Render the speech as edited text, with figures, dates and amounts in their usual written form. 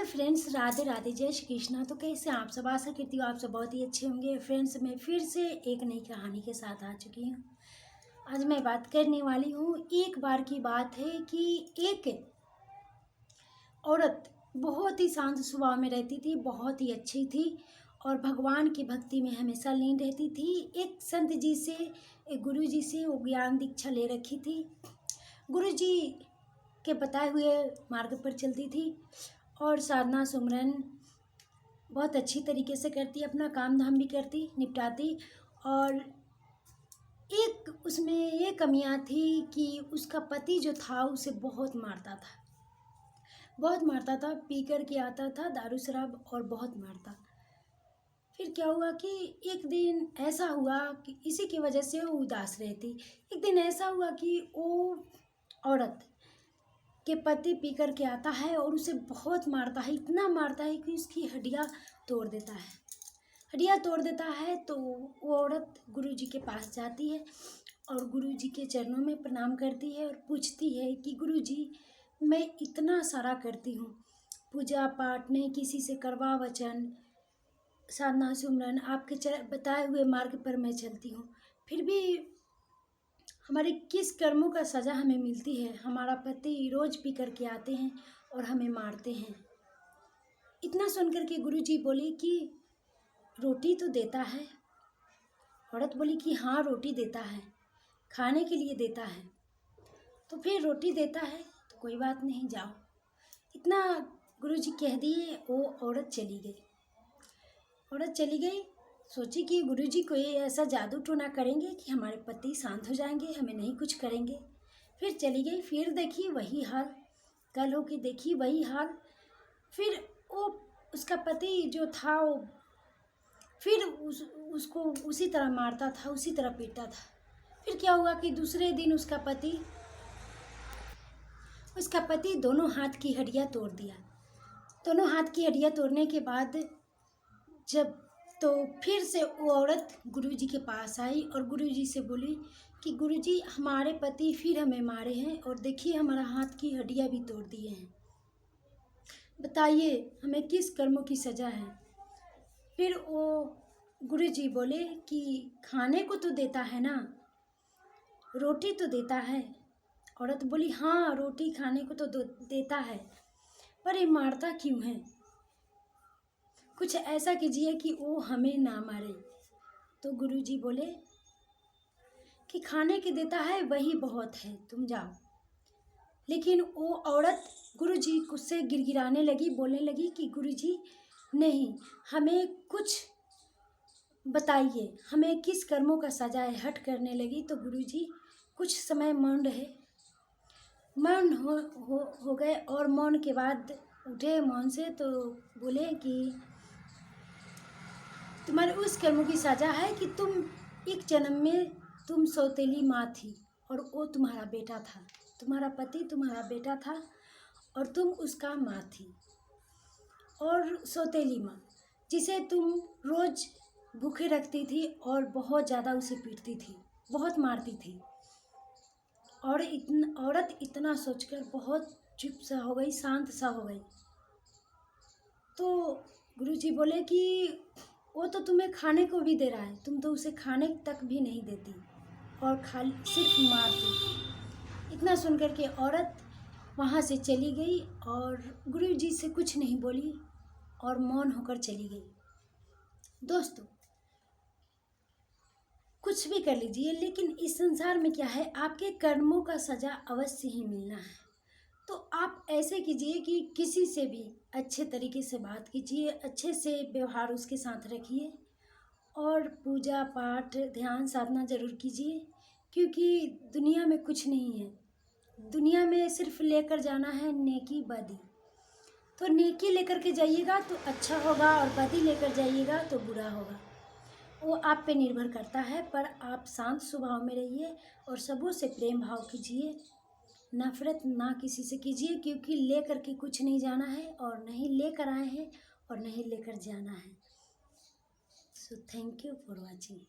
Hello friends, Radhe Radhe, जय श्री कृष्णा। तो कैसे हैं आप सब? आशा करती हूँ आप सब बहुत ही अच्छे होंगे। फ्रेंड्स, मैं फिर से एक नई कहानी के साथ आ चुकी हूँ। आज मैं बात करने वाली हूँ, एक बार की बात है कि एक औरत बहुत ही शांत स्वभाव में रहती थी, बहुत ही अच्छी थी और भगवान की भक्ति में हमेशा लीन रहती थी। एक संत जी से, एक गुरु जी से वो ज्ञान दीक्षा ले रखी थी। गुरु जी के बताए हुए मार्ग पर चलती थी और साधना सुमरन बहुत अच्छी तरीके से करती, अपना काम धाम भी करती, निपटाती। और एक उसमें ये कमियां थी कि उसका पति जो था उसे बहुत मारता था, बहुत मारता था, पी कर के आता था दारू शराब और बहुत मारता। फिर क्या हुआ कि एक दिन ऐसा हुआ कि इसी की वजह से वो उदास रहती। एक दिन ऐसा हुआ कि वो औरत के पति पी कर के आता है और उसे बहुत मारता है, इतना मारता है कि उसकी हड्डियाँ तोड़ देता है, हड्डियाँ तोड़ देता है। तो वो औरत गुरु जी के पास जाती है और गुरु जी के चरणों में प्रणाम करती है और पूछती है कि गुरु जी, मैं इतना सारा करती हूँ, पूजा पाठ नहीं किसी से करवा वचन, साधना सुमरन, आपके बताए हुए मार्ग पर मैं चलती हूँ, फिर भी हमारे किस कर्मों का सज़ा हमें मिलती है। हमारा पति रोज़ पी कर के आते हैं और हमें मारते हैं। इतना सुनकर के गुरु जी बोले कि रोटी तो देता है। औरत बोली कि हाँ, रोटी देता है, खाने के लिए देता है। तो फिर रोटी देता है तो कोई बात नहीं, जाओ। इतना गुरु जी कह दिए, वो औरत चली गई। औरत चली गई, सोची कि गुरु जी कोई ऐसा जादू टोना करेंगे कि हमारे पति शांत हो जाएंगे, हमें नहीं कुछ करेंगे। फिर चली गई, फिर देखी वही हाल, कल हो के देखी वही हाल। फिर वो उसका पति जो था वो फिर उसको उसी तरह मारता था, उसी तरह पीटता था। फिर क्या हुआ कि दूसरे दिन उसका पति दोनों हाथ की हड्डियाँ तोड़ दिया। दोनों हाथ की हड्डियाँ तोड़ने के बाद जब तो फिर से वो औरत गुरुजी के पास आई और गुरुजी से बोली कि गुरुजी, हमारे पति फिर हमें मारे हैं और देखिए हमारा हाथ की हड्डियाँ भी तोड़ दिए हैं, बताइए हमें किस कर्मों की सज़ा है। फिर वो गुरुजी बोले कि खाने को तो देता है ना, रोटी तो देता है। औरत बोली हाँ, रोटी खाने को तो देता है, पर ये मारता क्यों है? कुछ ऐसा कीजिए कि वो हमें ना मारे। तो गुरुजी बोले कि खाने के देता है वही बहुत है, तुम जाओ। लेकिन वो औरत गुरुजी से गिड़गिड़ाने लगी, बोलने लगी कि गुरुजी नहीं, हमें कुछ बताइए, हमें किस कर्मों का सजा है। हट करने लगी। तो गुरुजी कुछ समय मौन रहे, मौन हो गए और मौन के बाद उठे मौन से, तो बोले कि तुम्हारे उस कर्मों की सजा है कि तुम एक जन्म में तुम सौतेली माँ थी और वो तुम्हारा बेटा था, तुम्हारा पति तुम्हारा बेटा था और तुम उसका माँ थी। और सौतेली माँ जिसे तुम रोज़ भूखे रखती थी और बहुत ज़्यादा उसे पीटती थी, बहुत मारती थी। और औरत इतना सोचकर बहुत चुप सा हो गई, शांत सा हो गई। तो गुरुजी बोले कि वो तो तुम्हें खाने को भी दे रहा है, तुम तो उसे खाने तक भी नहीं देती और खाली सिर्फ मारती। इतना सुनकर के औरत वहाँ से चली गई और गुरुजी से कुछ नहीं बोली और मौन होकर चली गई। दोस्तों, कुछ भी कर लीजिए, लेकिन इस संसार में क्या है, आपके कर्मों का सजा अवश्य ही मिलना है। तो आप ऐसे कीजिए कि किसी से भी अच्छे तरीके से बात कीजिए, अच्छे से व्यवहार उसके साथ रखिए और पूजा पाठ ध्यान साधना ज़रूर कीजिए, क्योंकि दुनिया में कुछ नहीं है। दुनिया में सिर्फ लेकर जाना है नेकी बदी। तो नेकी लेकर के जाइएगा तो अच्छा होगा और बदी लेकर जाइएगा तो बुरा होगा। वो आप पे निर्भर करता है, पर आप शांत स्वभाव में रहिए और सबों से प्रेम भाव कीजिए, नफ़रत ना किसी से कीजिए, क्योंकि लेकर के कुछ नहीं जाना है और नहीं लेकर आए हैं और नहीं लेकर जाना है। So thank you for watching.